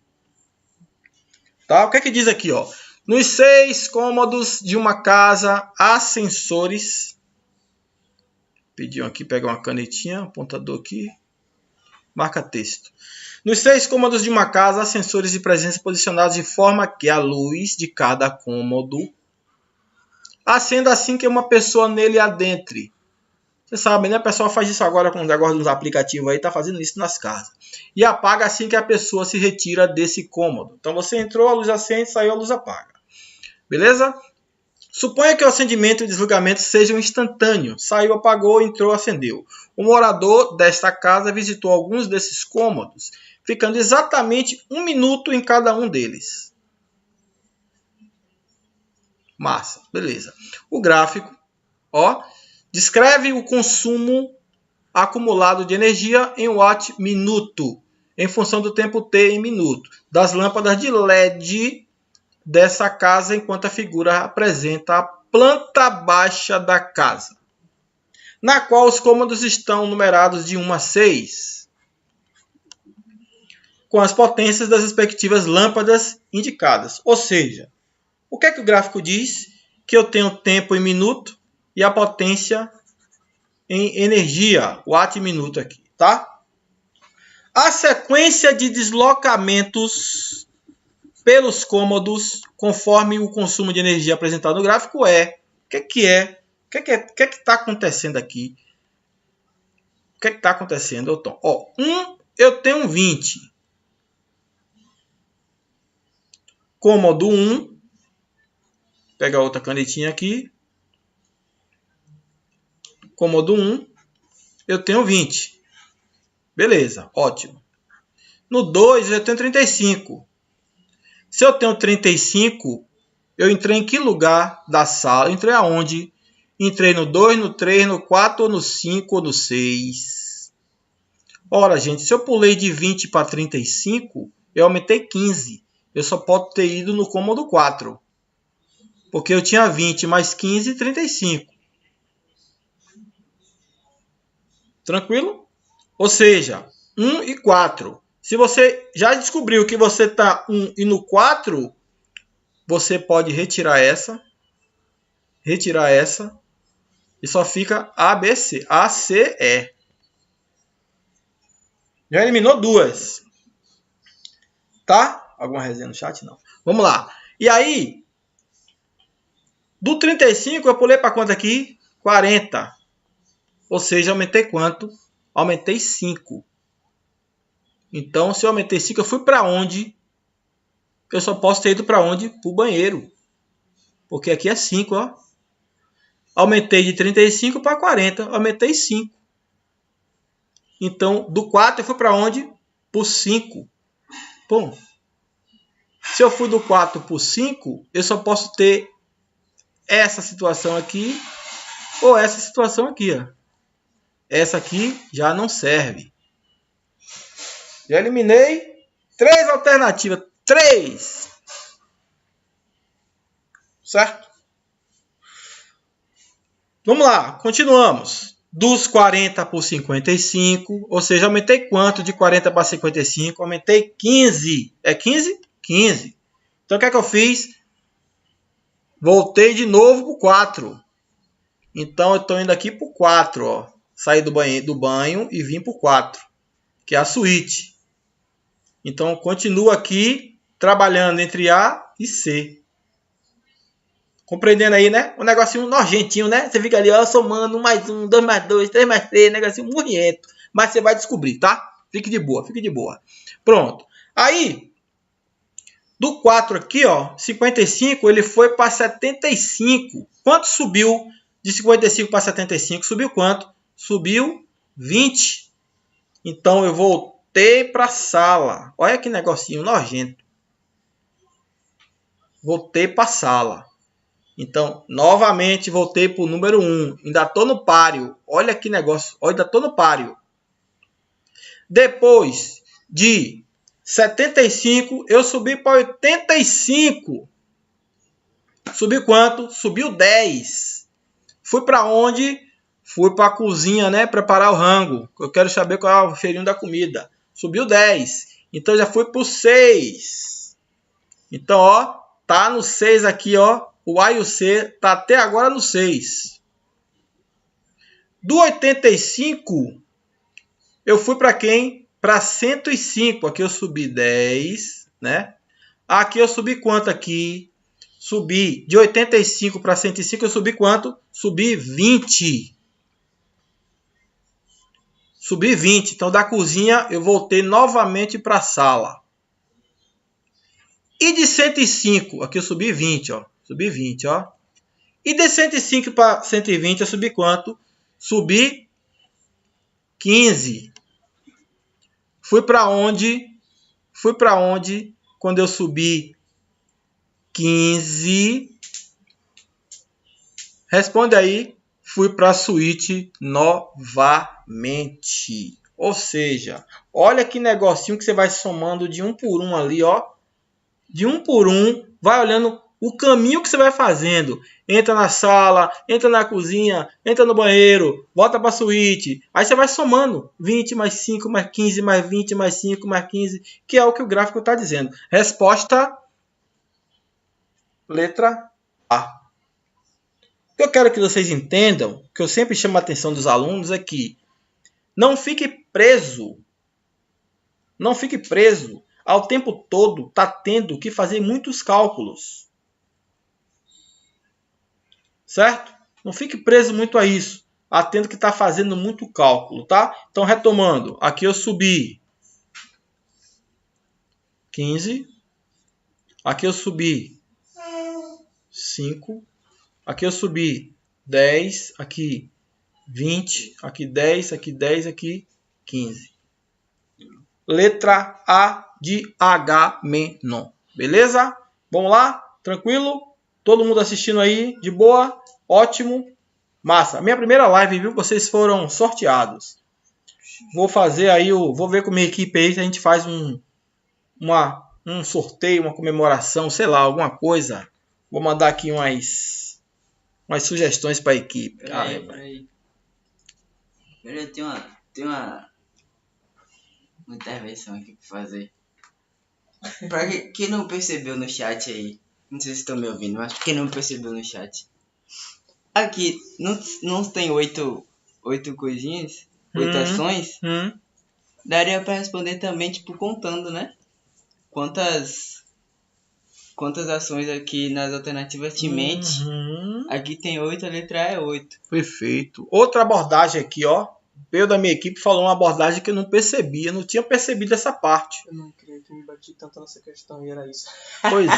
Tá? O que é que diz aqui, ó? Nos 6 cômodos de uma casa, há sensores. Pediam aqui, pega uma canetinha, apontador aqui. Marca texto. Nos 6 cômodos de uma casa, há sensores de presença posicionados de forma que a luz de cada cômodo acenda assim que uma pessoa nele adentre. Você sabe, né? O pessoal faz isso agora com o negócio dos aplicativos aí, tá fazendo isso nas casas. E apaga assim que a pessoa se retira desse cômodo. Então você entrou, a luz acende, saiu, a luz apaga. Beleza? Suponha que o acendimento e desligamento sejam instantâneos. Saiu, apagou, entrou, acendeu. O morador desta casa visitou alguns desses cômodos, ficando exatamente 1 minuto em cada um deles. Massa, beleza. O gráfico, ó, descreve o consumo acumulado de energia em watt-minuto, em função do tempo T em minuto, das lâmpadas de LED dessa casa, enquanto a figura apresenta a planta baixa da casa, na qual os cômodos estão numerados de 1 a 6. com as potências das respectivas lâmpadas indicadas. Ou seja, o que é que o gráfico diz? Que eu tenho tempo em minuto e a potência em energia, watt-minuto aqui, tá? A sequência de deslocamentos pelos cômodos, conforme o consumo de energia apresentado no gráfico é... O que está acontecendo aqui? O que está acontecendo? Eu tenho 20. Cômodo 1. Vou pegar outra canetinha aqui. Cômodo 1. Eu tenho 20. Beleza, ótimo. No 2 eu tenho 35. Se eu tenho 35, eu entrei em que lugar da sala? Eu entrei aonde? Entrei no 2, no 3, no 4, ou no 5, ou no 6. Ora, gente, se eu pulei de 20 para 35, eu aumentei 15. Eu só posso ter ido no cômodo 4. Porque eu tinha 20 mais 15, 35. Tranquilo? Ou seja, 1 e 4. Se você já descobriu que você está 1 e no 4, você pode retirar essa. E só fica ABC. ACE. Já eliminou duas. Tá? Alguma resenha no chat? Não. Vamos lá. E aí, do 35 eu pulei para quanto aqui? 40. Ou seja, aumentei quanto? Aumentei 5. Então, se eu aumentei 5, eu fui para onde? Eu só posso ter ido para onde? Para o banheiro. Porque aqui é 5, ó. Aumentei de 35 para 40. Aumentei 5. Então, do 4 eu fui para onde? Para o 5. Bom, se eu fui do 4 para o 5, eu só posso ter essa situação aqui ou essa situação aqui, ó. Essa aqui já não serve. Já eliminei 3 alternativas. 3! Certo? Vamos lá, continuamos. Dos 40 por 55, ou seja, aumentei quanto de 40 para 55? Aumentei 15. É 15? 15. Então, o que é que eu fiz? Voltei de novo para o 4. Então, eu estou indo aqui para o 4. Ó. Saí do banho e vim para o 4, que é a suíte. Então, continuo aqui trabalhando entre A e C. Compreendendo aí, né? Um negocinho nojentinho, né? Você fica ali, ó, somando 1 mais 1, 2 mais 2, 3 mais 3, negocinho murriento. Mas você vai descobrir, tá? Fique de boa, fique de boa. Pronto. Aí, do 4 aqui, ó, 55, ele foi para 75. Quanto subiu de 55 para 75? Subiu quanto? Subiu 20. Então, eu voltei para a sala. Olha que negocinho nojento. Voltei para a sala. Então, novamente, voltei para o número 1. Ainda estou no páreo. Olha que negócio. Olha, ainda estou no páreo. Depois de 75, eu subi para 85. Subiu quanto? Subiu 10. Fui para onde? Fui para a cozinha, né? Preparar o rango. Eu quero saber qual é o cheirinho da comida. Subiu 10. Então, já fui para o 6. Então, ó, tá no 6 aqui, ó. O A e o C tá até agora no 6. Do 85, eu fui para quem? Para 105. Aqui eu subi 10, né? Aqui eu subi quanto aqui? Subi de 85 para 105, eu subi quanto? Subi 20. Subi 20. Então, da cozinha, eu voltei novamente para a sala. E de 105, aqui eu subi 20, ó. Subi 20, ó. E de 105 para 120, eu subi quanto? Subi 15. Fui para onde? Fui para onde quando eu subi 15? Responde aí. Fui para a suíte novamente. Ou seja, olha que negocinho que você vai somando de um por um ali, ó. De um por um, vai olhando o caminho que você vai fazendo. Entra na sala, entra na cozinha, entra no banheiro, volta para a suíte. Aí você vai somando 20 mais 5 mais 15 mais 20 mais 5 mais 15, que é o que o gráfico está dizendo. Resposta, letra A. O que eu quero que vocês entendam, que eu sempre chamo a atenção dos alunos, é que não fique preso ao tempo todo, tá tendo que fazer muitos cálculos. Certo? Não fique preso muito a isso, tendo que estar fazendo muito cálculo, tá? Então, retomando, aqui eu subi 15, aqui eu subi 5, aqui eu subi 10, aqui 20, aqui 10, aqui 10, aqui 15. Letra A de Agamenon. Beleza? Vamos lá? Tranquilo? Todo mundo assistindo aí? De boa? Ótimo? Massa. Minha primeira live, viu? Vocês foram sorteados. Vou fazer aí, vou ver com a minha equipe aí se a gente faz um sorteio, uma comemoração, sei lá, alguma coisa. Vou mandar aqui umas sugestões para a equipe.
Peraí. Tem uma intervenção aqui para fazer. Pra quem não percebeu no chat aí, não sei se estão me ouvindo, mas quem não percebeu no chat, aqui não tem 8 coisinhas, 8 ações. Daria para responder também, tipo, contando, né? Quantas ações aqui nas alternativas te mente. Aqui tem 8, a letra A é 8.
Perfeito. Outra abordagem aqui, ó. Eu da minha equipe falou uma abordagem que eu não percebia, não tinha percebido essa parte.
Eu não queria que me bati tanto nessa questão e era isso.
Pois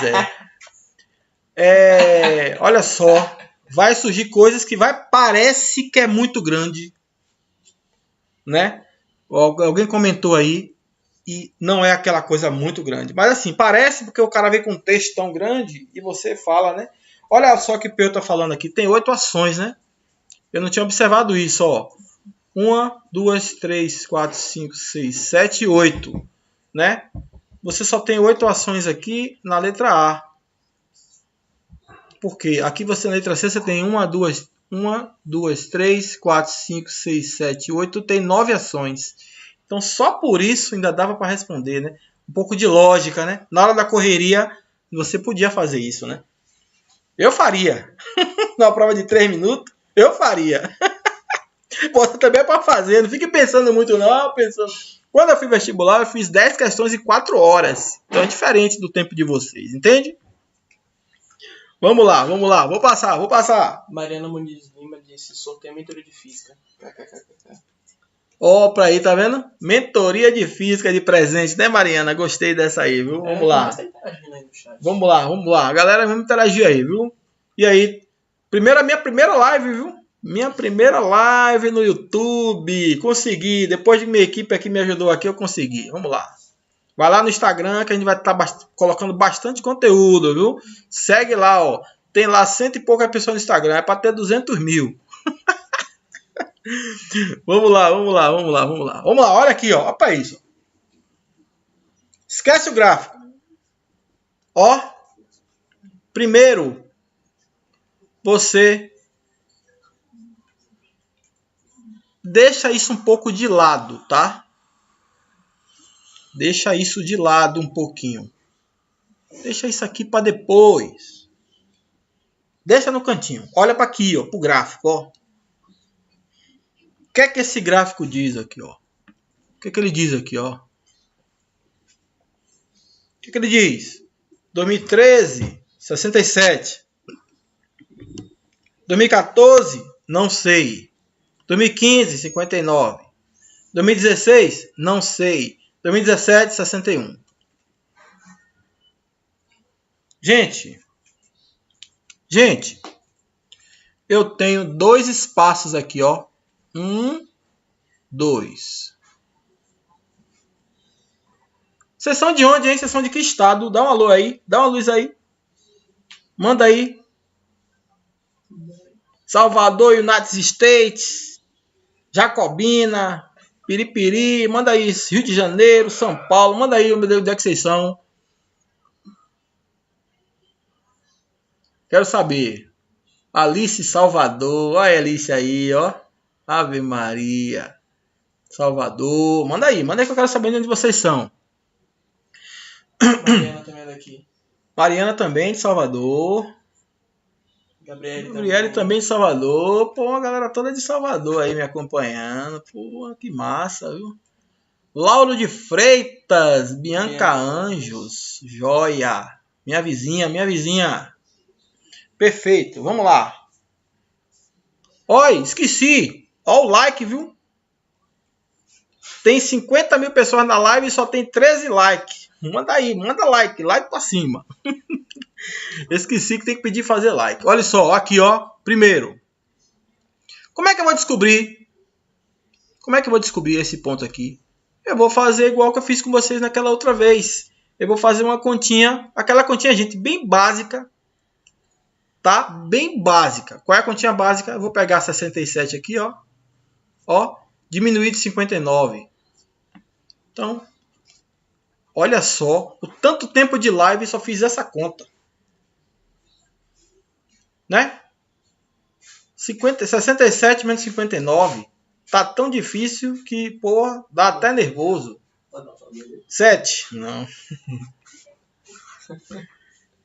é. Olha só, vai surgir coisas que parece que é muito grande, né? Alguém comentou aí e não é aquela coisa muito grande, mas assim parece porque o cara vem com um texto tão grande e você fala, né? Olha só que Peu tá falando aqui, tem 8 ações, né? Eu não tinha observado isso, ó. 1, 2, 3, 4, 5, 6, 7, 8, né? Você só tem 8 ações aqui na letra A. Por quê? Aqui você na letra C você tem 1, 2, 3, 4, 5, 6, 7, 8, tem 9 ações. Então só por isso ainda dava para responder, né? Um pouco de lógica, né? Na hora da correria você podia fazer isso, né? Eu faria. Na prova de 3 minutos, eu faria. Você também é para fazer, não fique pensando muito não, Quando eu fui vestibular, eu fiz 10 questões em 4 horas. Então é diferente do tempo de vocês, entende? Vamos lá, vou passar.
Mariana Muniz Lima disse, sorteio mentoria de física.
Ó, pra aí, tá vendo? Mentoria de física de presente, né, Mariana? Gostei dessa aí, viu? Vamos lá. Vamos lá. A galera, vamos interagir aí, viu? E aí, minha primeira live, viu? Minha primeira live no YouTube. Consegui. Depois de minha equipe aqui me ajudou aqui, eu consegui. Vamos lá. Vai lá no Instagram que a gente vai estar colocando bastante conteúdo, viu? Segue lá, ó. Tem lá 100 e poucas pessoas no Instagram. É para ter 200 mil. Vamos lá. Olha aqui, ó. Olha para isso. Esquece o gráfico. Ó. Primeiro, você deixa isso um pouco de lado, tá? Deixa isso de lado um pouquinho. Deixa isso aqui para depois. Deixa no cantinho. Olha para aqui, ó, pro gráfico, ó. O que é que esse gráfico diz aqui, ó? O que é que ele diz aqui, ó? O que é que ele diz? 2013, 67. 2014, não sei. 2015, 59. 2016, não sei. 2017, 61. Gente, eu tenho 2 espaços aqui, ó. 1, 2. Vocês são de onde, hein? Vocês são de que estado? Dá um alô aí. Dá uma luz aí. Manda aí. Salvador, United States. Jacobina. Piripiri. Manda aí. Rio de Janeiro, São Paulo. Manda aí, meu Deus, onde é que vocês são? Quero saber. Alice Salvador. Olha a Alice aí, ó. Ave Maria. Salvador. Manda aí que eu quero saber de onde vocês são.
Mariana também é daqui.
Mariana também de Salvador. Gabriele também de Salvador. Pô, a galera toda de Salvador aí me acompanhando. Pô, que massa, viu? Lauro de Freitas. Bianca Anjos. Joia. Minha vizinha. Perfeito, vamos lá. Oi, esqueci. Ó o like, viu? Tem 50 mil pessoas na live e só tem 13 likes. Manda aí, manda like pra cima. Esqueci que tem que pedir fazer like. Olha só, aqui ó, primeiro. Como é que eu vou descobrir? Esse ponto aqui? Eu vou fazer igual que eu fiz com vocês naquela outra vez. Eu vou fazer uma continha, aquela continha, gente, bem básica. Tá? Bem básica. Qual é a continha básica? Eu vou pegar 67 aqui, ó. Ó, diminuir de 59. Então, olha só, o tanto tempo de live só fiz essa conta. Né? 67 menos 59. Tá tão difícil que, porra, dá até nervoso. 7. Não.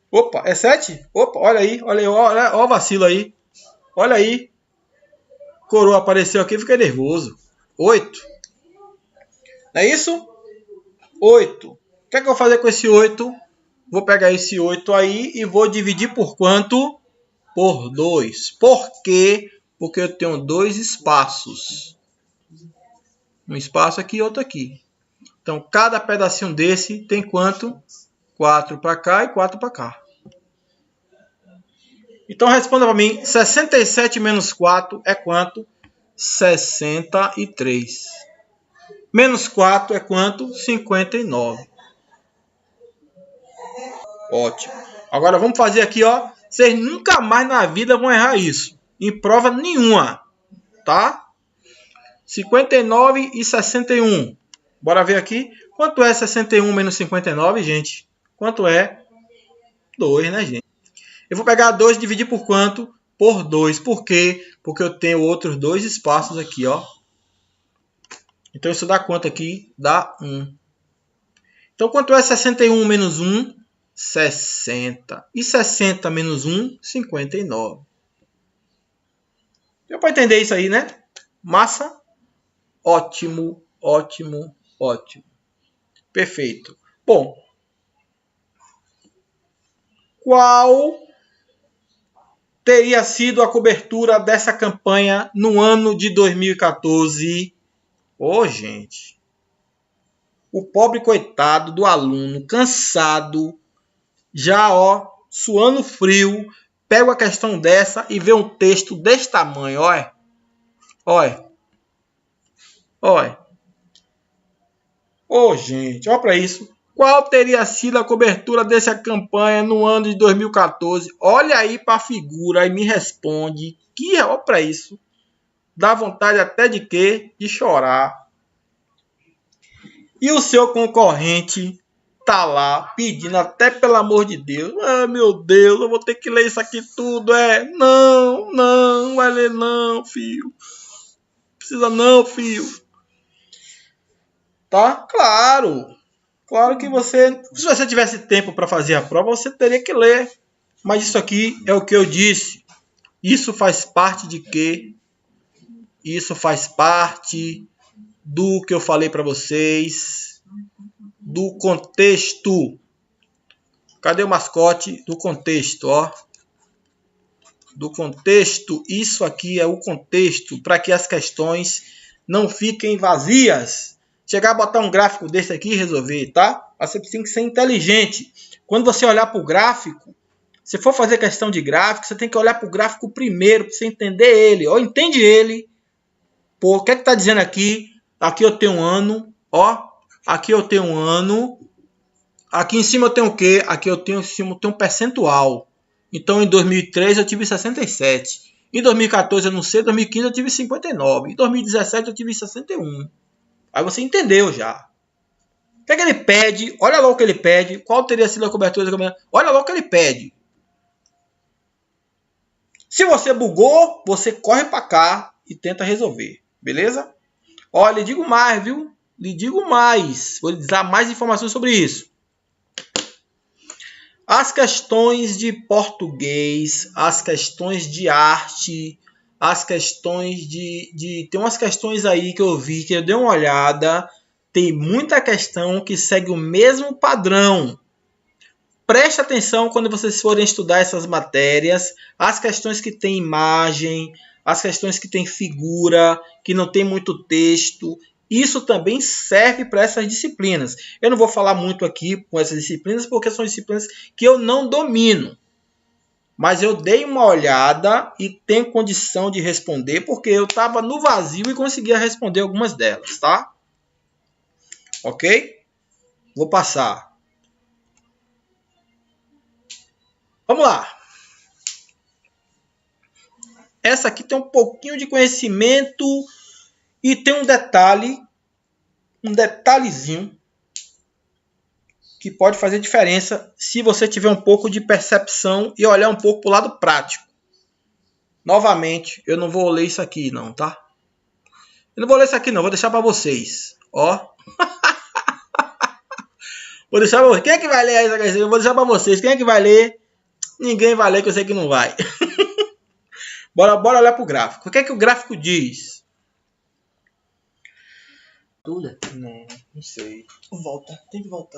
Opa, é 7? Opa, olha aí, olha o vacilo aí. Olha aí. Coroa apareceu aqui, fiquei nervoso. 8. Não é isso? 8. O que é que eu vou fazer com esse 8? Vou pegar esse 8 aí e vou dividir por quanto? Por 2. Por quê? Porque eu tenho dois espaços. Um espaço aqui e outro aqui. Então, cada pedacinho desse tem quanto? 4 para cá e 4 para cá. Então, responda para mim. 67 menos 4 é quanto? 63. Menos 4 é quanto? 59. Ótimo. Agora, vamos fazer aqui, ó. Vocês nunca mais na vida vão errar isso. Em prova nenhuma. Tá? 59 e 61. Bora ver aqui. Quanto é 61 menos 59, gente? Quanto é? 2, né, gente? Eu vou pegar 2 e dividir por quanto? Por 2. Por quê? Porque eu tenho outros dois espaços aqui, ó. Então, isso dá quanto aqui? Dá 1. Então, quanto é 61 menos 1? 60. E 60 menos 1? 59. Deu para entender isso aí, né? Massa? Ótimo, ótimo, ótimo. Perfeito. Bom, qual teria sido a cobertura dessa campanha no ano de 2014? Ô, gente. O pobre coitado do aluno, cansado, já, ó, suando frio, pega uma questão dessa e vê um texto desse tamanho, olha. Olha. Olha. Ô, gente, olha para isso. Qual teria sido a cobertura dessa campanha no ano de 2014? Olha aí para a figura e me responde. Que olha para isso. Dá vontade até de quê? De chorar. E o seu concorrente tá lá pedindo até pelo amor de Deus. Ah, meu Deus, eu vou ter que ler isso aqui tudo. Não vai ler não, filho. Precisa não, filho. Tá? Claro que você, se você tivesse tempo para fazer a prova, você teria que ler. Mas isso aqui é o que eu disse. Isso faz parte de quê? Isso faz parte do que eu falei para vocês, do contexto. Cadê o mascote? Do contexto, ó. Do contexto. Isso aqui é o contexto para que as questões não fiquem vazias. Chegar a botar um gráfico desse aqui e resolver, tá? Você tem que ser inteligente. Quando você olhar para o gráfico, se for fazer questão de gráfico, você tem que olhar para o gráfico primeiro, para você entender ele. Ó, entende ele. Pô, o que é que tá dizendo aqui? Aqui eu tenho um ano, ó. Aqui eu tenho um ano. Aqui em cima eu tenho o quê? Aqui eu tenho em cima eu tenho um percentual. Então em 2003 eu tive 67. Em 2014 eu não sei, em 2015 eu tive 59. Em 2017 eu tive 61. Aí você entendeu já. O que é que ele pede? Olha lá o que ele pede. Qual teria sido a cobertura da campanha? Olha lá o que ele pede. Se você bugou, você corre para cá e tenta resolver, beleza? Olha, lhe digo mais, viu? Lhe digo mais. Vou lhe dar mais informações sobre isso. As questões de português, as questões de arte, as questões tem umas questões aí que eu vi, que eu dei uma olhada. Tem muita questão que segue o mesmo padrão. Preste atenção quando vocês forem estudar essas matérias. As questões que tem imagem, as questões que tem figura, que não tem muito texto. Isso também serve para essas disciplinas. Eu não vou falar muito aqui com essas disciplinas, porque são disciplinas que eu não domino. Mas eu dei uma olhada e tenho condição de responder, porque eu estava no vazio e conseguia responder algumas delas, tá? Ok? Vou passar. Vamos lá. Essa aqui tem um pouquinho de conhecimento e tem um detalhezinho que pode fazer diferença se você tiver um pouco de percepção e olhar um pouco para o lado prático. Novamente, eu não vou ler isso aqui não, tá? Eu não vou ler isso aqui não, vou deixar para vocês. Ó. Vou deixar para vocês. Quem é que vai ler essa questão? Eu vou deixar para vocês. Quem é que vai ler? Ninguém vai ler, que eu sei que não vai. Bora olhar pro gráfico. O que é que o gráfico diz?
Tudo.
Não sei.
Volta, tem que voltar.